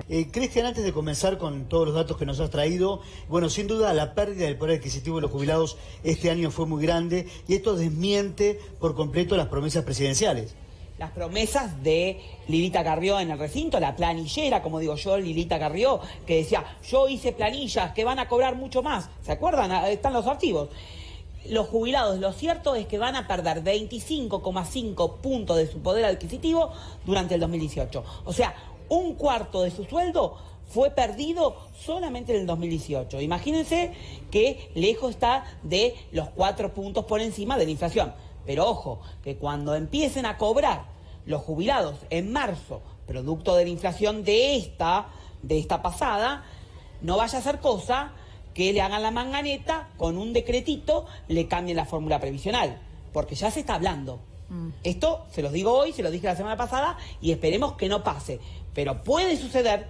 ¿Crees que antes de comenzar con todos los datos que nos has traído, bueno, sin duda la pérdida del poder adquisitivo de los jubilados este año fue muy grande y esto desmiente por completo las promesas presidenciales? Las promesas de Lilita Carrió en el recinto, la planillera, como digo yo, Lilita Carrió, que decía, yo hice planillas que van a cobrar mucho más. ¿Se acuerdan? Están los archivos. Los jubilados, lo cierto es que van a perder 25,5 puntos de su poder adquisitivo durante el 2018. O sea, un cuarto de su sueldo fue perdido solamente en el 2018. Imagínense que lejos está de los 4 puntos por encima de la inflación. Pero ojo, que cuando empiecen a cobrar los jubilados en marzo, producto de la inflación de esta pasada, no vaya a ser cosa que le hagan la manganeta, con un decretito le cambien la fórmula previsional, porque ya se está hablando. Esto se los digo hoy, se los dije la semana pasada, y esperemos que no pase. Pero puede suceder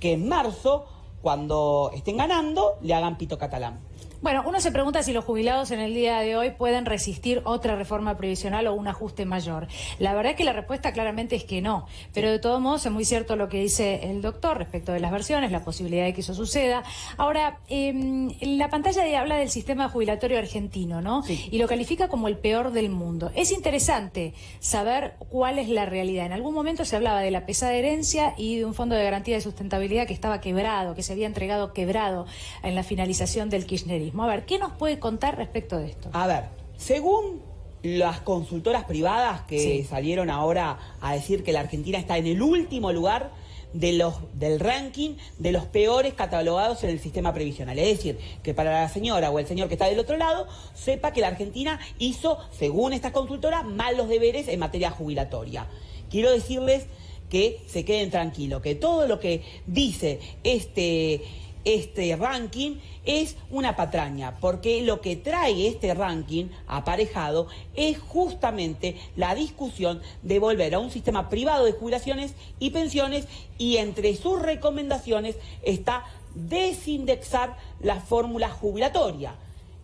que en marzo, cuando estén ganando, le hagan pito catalán. Bueno, uno se pregunta si los jubilados en el día de hoy pueden resistir otra reforma previsional o un ajuste mayor. La verdad es que la respuesta claramente es que no, pero de todos modos es muy cierto lo que dice el doctor respecto de las versiones, la posibilidad de que eso suceda. Ahora, la pantalla habla del sistema jubilatorio argentino, ¿no? Sí. Y lo califica como el peor del mundo. Es interesante saber cuál es la realidad. En algún momento se hablaba de la pesada herencia y de un fondo de garantía de sustentabilidad que estaba quebrado, que se había entregado quebrado en la finalización del kirchnerismo. A ver, ¿qué nos puede contar respecto de esto? A ver, según las consultoras privadas que salieron ahora a decir que la Argentina está en el último lugar del ranking de los peores catalogados en el sistema previsional. Es decir, que para la señora o el señor que está del otro lado, sepa que la Argentina hizo, según estas consultoras, mal los deberes en materia jubilatoria. Quiero decirles que se queden tranquilos, que todo lo que dice este ranking es una patraña, porque lo que trae este ranking aparejado es justamente la discusión de volver a un sistema privado de jubilaciones y pensiones, y entre sus recomendaciones está desindexar la fórmula jubilatoria,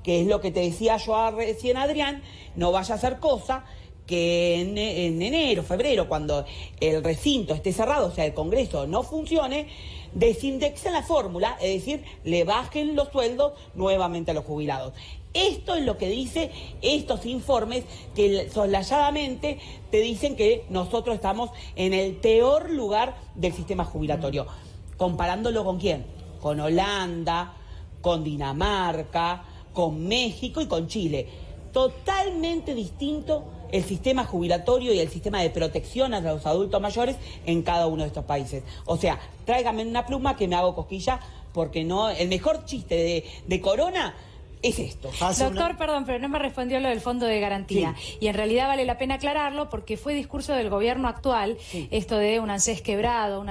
que es lo que te decía yo recién, Adrián. No vaya a ser cosa que en enero, febrero, cuando el recinto esté cerrado, o sea, el Congreso no funcione, desindexen la fórmula, es decir, le bajen los sueldos nuevamente a los jubilados. Esto es lo que dice estos informes que soslayadamente te dicen que nosotros estamos en el peor lugar del sistema jubilatorio. ¿Comparándolo con quién? Con Holanda, con Dinamarca, con México y con Chile. Totalmente distinto el sistema jubilatorio y el sistema de protección a los adultos mayores en cada uno de estos países. O sea, tráigame una pluma que me hago cosquilla, porque no, el mejor chiste de Corona es esto. Doctor, perdón, pero no me respondió lo del fondo de garantía. Sí. Y en realidad vale la pena aclararlo porque fue discurso del gobierno actual, esto de un ANSES quebrado,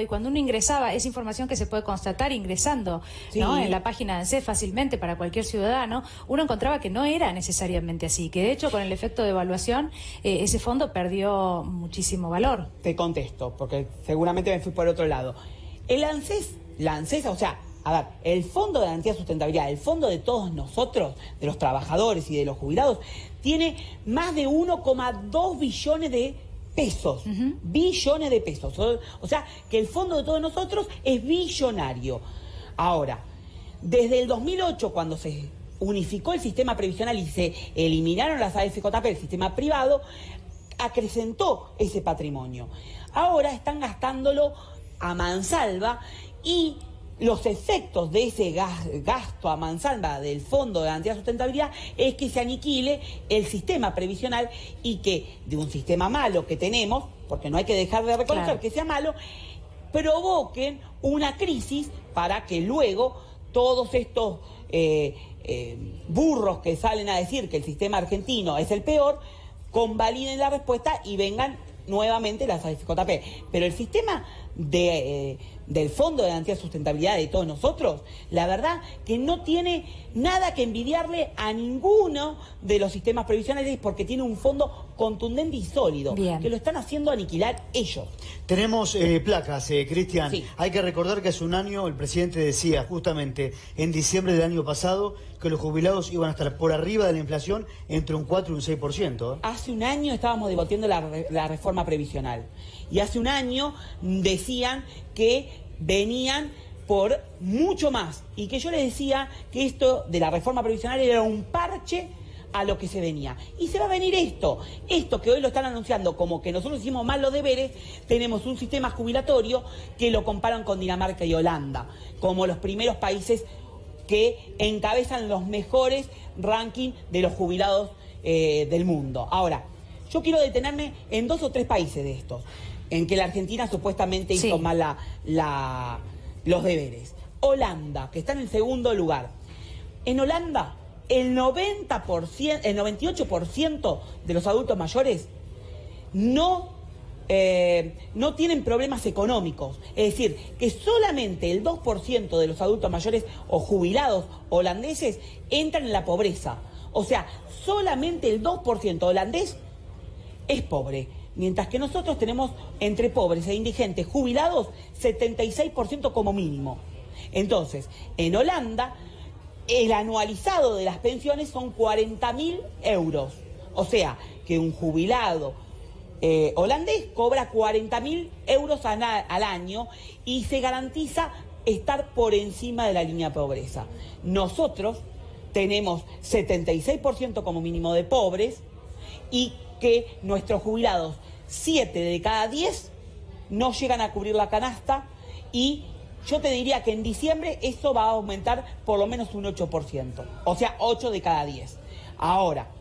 y cuando uno ingresaba, esa información que se puede constatar ingresando, ¿no?, en la página de ANSES fácilmente para cualquier ciudadano, uno encontraba que no era necesariamente así, que de hecho con el efecto de evaluación ese fondo perdió muchísimo valor. Te contesto, porque seguramente me fui por otro lado. La ANSES, o sea, a ver, el Fondo de Garantía de Sustentabilidad, el fondo de todos nosotros, de los trabajadores y de los jubilados, tiene más de 1,2 billones de pesos. Billones de pesos. O sea, que el fondo de todos nosotros es billonario. Ahora, desde el 2008, cuando se unificó el sistema previsional y se eliminaron las AFJP, el sistema privado, acrecentó ese patrimonio. Ahora están gastándolo a mansalva, y los efectos de ese gasto a mansalva del Fondo de Garantía de Sustentabilidad es que se aniquile el sistema previsional, y que de un sistema malo que tenemos, porque no hay que dejar de reconocer que sea malo, provoquen una crisis para que luego todos estos burros que salen a decir que el sistema argentino es el peor, convaliden la respuesta y vengan nuevamente las AFJP. Pero el sistema del Fondo de Garantía de Sustentabilidad de todos nosotros, la verdad que no tiene nada que envidiarle a ninguno de los sistemas previsionales, porque tiene un fondo contundente y sólido, Bien. que lo están haciendo aniquilar ellos. Tenemos placas, Cristian. Sí. Hay que recordar que hace un año el presidente decía, justamente en diciembre del año pasado, que los jubilados iban a estar por arriba de la inflación entre un 4 y un 6%. Hace un año estábamos debatiendo la reforma previsional. Y hace un año decían que venían por mucho más. Y que yo les decía que esto de la reforma previsional era un parche a lo que se venía. Y se va a venir esto que hoy lo están anunciando como que nosotros hicimos mal los deberes. Tenemos un sistema jubilatorio que lo comparan con Dinamarca y Holanda, como los primeros países que encabezan los mejores rankings de los jubilados del mundo. Ahora, yo quiero detenerme en 2 o 3 países de estos, en que la Argentina supuestamente hizo mal los deberes. Holanda, que está en el segundo lugar. En Holanda, el 98% de los adultos mayores no tienen problemas económicos. Es decir, que solamente el 2% de los adultos mayores o jubilados holandeses entran en la pobreza. O sea, solamente el 2% holandés es pobre. Mientras que nosotros tenemos entre pobres e indigentes jubilados 76% como mínimo. Entonces, en Holanda, el anualizado de las pensiones son 40.000 euros. O sea, que un jubilado holandés cobra 40.000 euros al año y se garantiza estar por encima de la línea de pobreza. Nosotros tenemos 76% como mínimo de pobres y que nuestros jubilados, 7 de cada 10, no llegan a cubrir la canasta, y yo te diría que en diciembre eso va a aumentar por lo menos un 8%, o sea, 8 de cada 10. Ahora,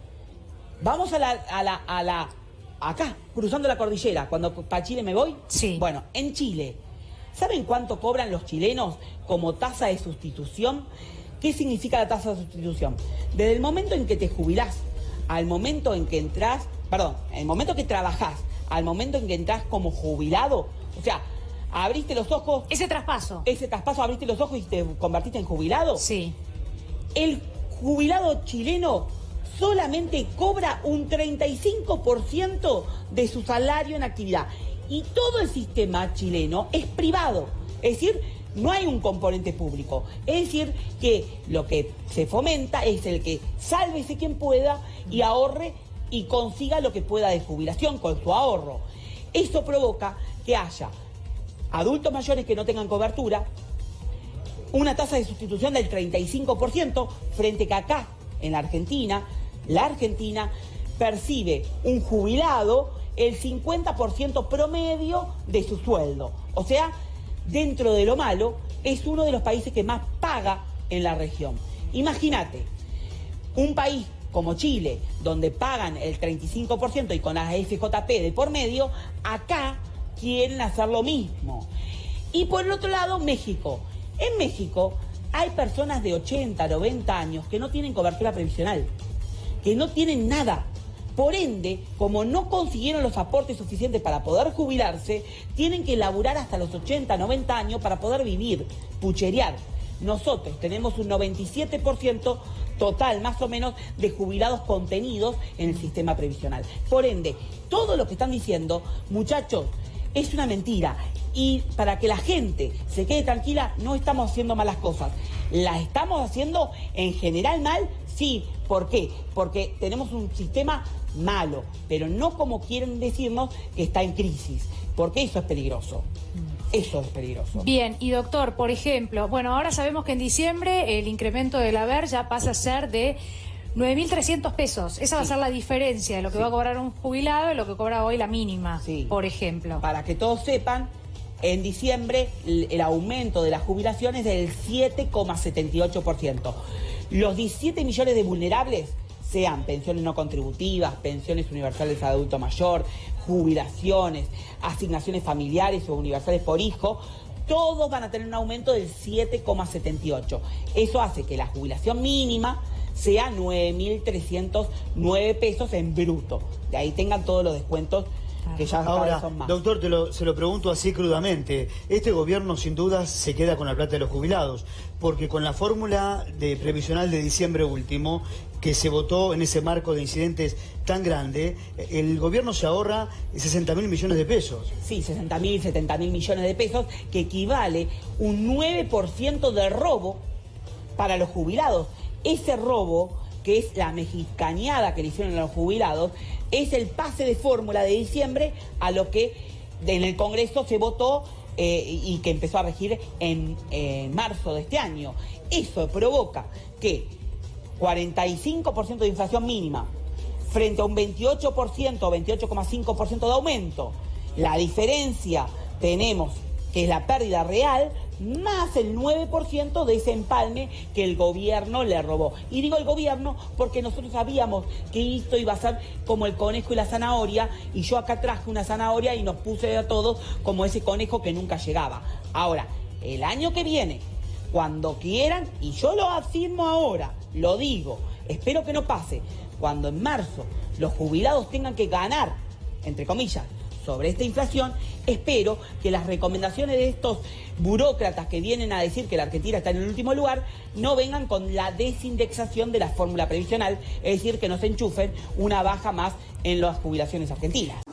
vamos acá, cruzando la cordillera, cuando para Chile me voy. Sí. Bueno, en Chile, ¿saben cuánto cobran los chilenos como tasa de sustitución? ¿Qué significa la tasa de sustitución? Desde el momento en que te jubilás al momento en que entras, el momento que trabajás, al momento en que entras como jubilado, o sea, abriste los ojos. Ese traspaso, abriste los ojos y te convertiste en jubilado. Sí. El jubilado chileno solamente cobra un 35% de su salario en actividad. Y todo el sistema chileno es privado. Es decir, no hay un componente público. Es decir, que lo que se fomenta es el que sálvese quien pueda y ahorre y consiga lo que pueda de jubilación con su ahorro. Eso provoca que haya adultos mayores que no tengan cobertura, una tasa de sustitución del 35%, frente que acá, en la Argentina percibe un jubilado el 50% promedio de su sueldo. O sea, dentro de lo malo, es uno de los países que más paga en la región. Imagínate, un país como Chile, donde pagan el 35% y con las FJP de por medio, acá quieren hacer lo mismo. Y por el otro lado, México. En México hay personas de 80, 90 años que no tienen cobertura previsional, que no tienen nada. Por ende, como no consiguieron los aportes suficientes para poder jubilarse, tienen que laburar hasta los 80, 90 años para poder vivir, pucherear. Nosotros tenemos un 97% total, más o menos, de jubilados contenidos en el sistema previsional. Por ende, todo lo que están diciendo, muchachos, es una mentira. Y para que la gente se quede tranquila, no estamos haciendo malas cosas. Las estamos haciendo en general mal, sí. ¿Por qué? Porque tenemos un sistema malo, pero no como quieren decirnos que está en crisis, porque eso es peligroso. Eso es peligroso. Bien, y doctor, por ejemplo, bueno, ahora sabemos que en diciembre el incremento del haber ya pasa a ser de 9.300 pesos. Esa va a ser la diferencia de lo que va a cobrar un jubilado y lo que cobra hoy la mínima, por ejemplo. Para que todos sepan, en diciembre el aumento de las jubilaciones es del 7,78%. Los 17 millones de vulnerables, sean pensiones no contributivas, pensiones universales de adulto mayor, jubilaciones, asignaciones familiares o universales por hijo, todos van a tener un aumento del 7,78%. Eso hace que la jubilación mínima sea 9.309 pesos en bruto. De ahí tengan todos los descuentos que ya cada Ahora, vez son más. doctor, se lo pregunto así crudamente. Este gobierno sin duda se queda con la plata de los jubilados, porque con la fórmula de previsional de diciembre último, que se votó en ese marco de incidentes tan grande, el gobierno se ahorra 60.000 millones de pesos. Sí, 60.000, 70.000 millones de pesos, que equivale un 9% de robo para los jubilados. Ese robo, que es la mexicaneada que le hicieron a los jubilados, es el pase de fórmula de diciembre a lo que en el Congreso se votó y que empezó a regir en marzo de este año. Eso provoca que 45% de inflación mínima frente a un 28% o 28,5% de aumento. La diferencia tenemos que es la pérdida real más el 9% de ese empalme que el gobierno le robó. Y digo el gobierno porque nosotros sabíamos que esto iba a ser como el conejo y la zanahoria, y yo acá traje una zanahoria y nos puse a todos como ese conejo que nunca llegaba. Ahora, el año que viene, cuando quieran, y yo lo afirmo ahora, lo digo, espero que no pase, cuando en marzo los jubilados tengan que ganar, entre comillas, sobre esta inflación, espero que las recomendaciones de estos burócratas que vienen a decir que la Argentina está en el último lugar no vengan con la desindexación de la fórmula previsional, es decir, que nos enchufen una baja más en las jubilaciones argentinas.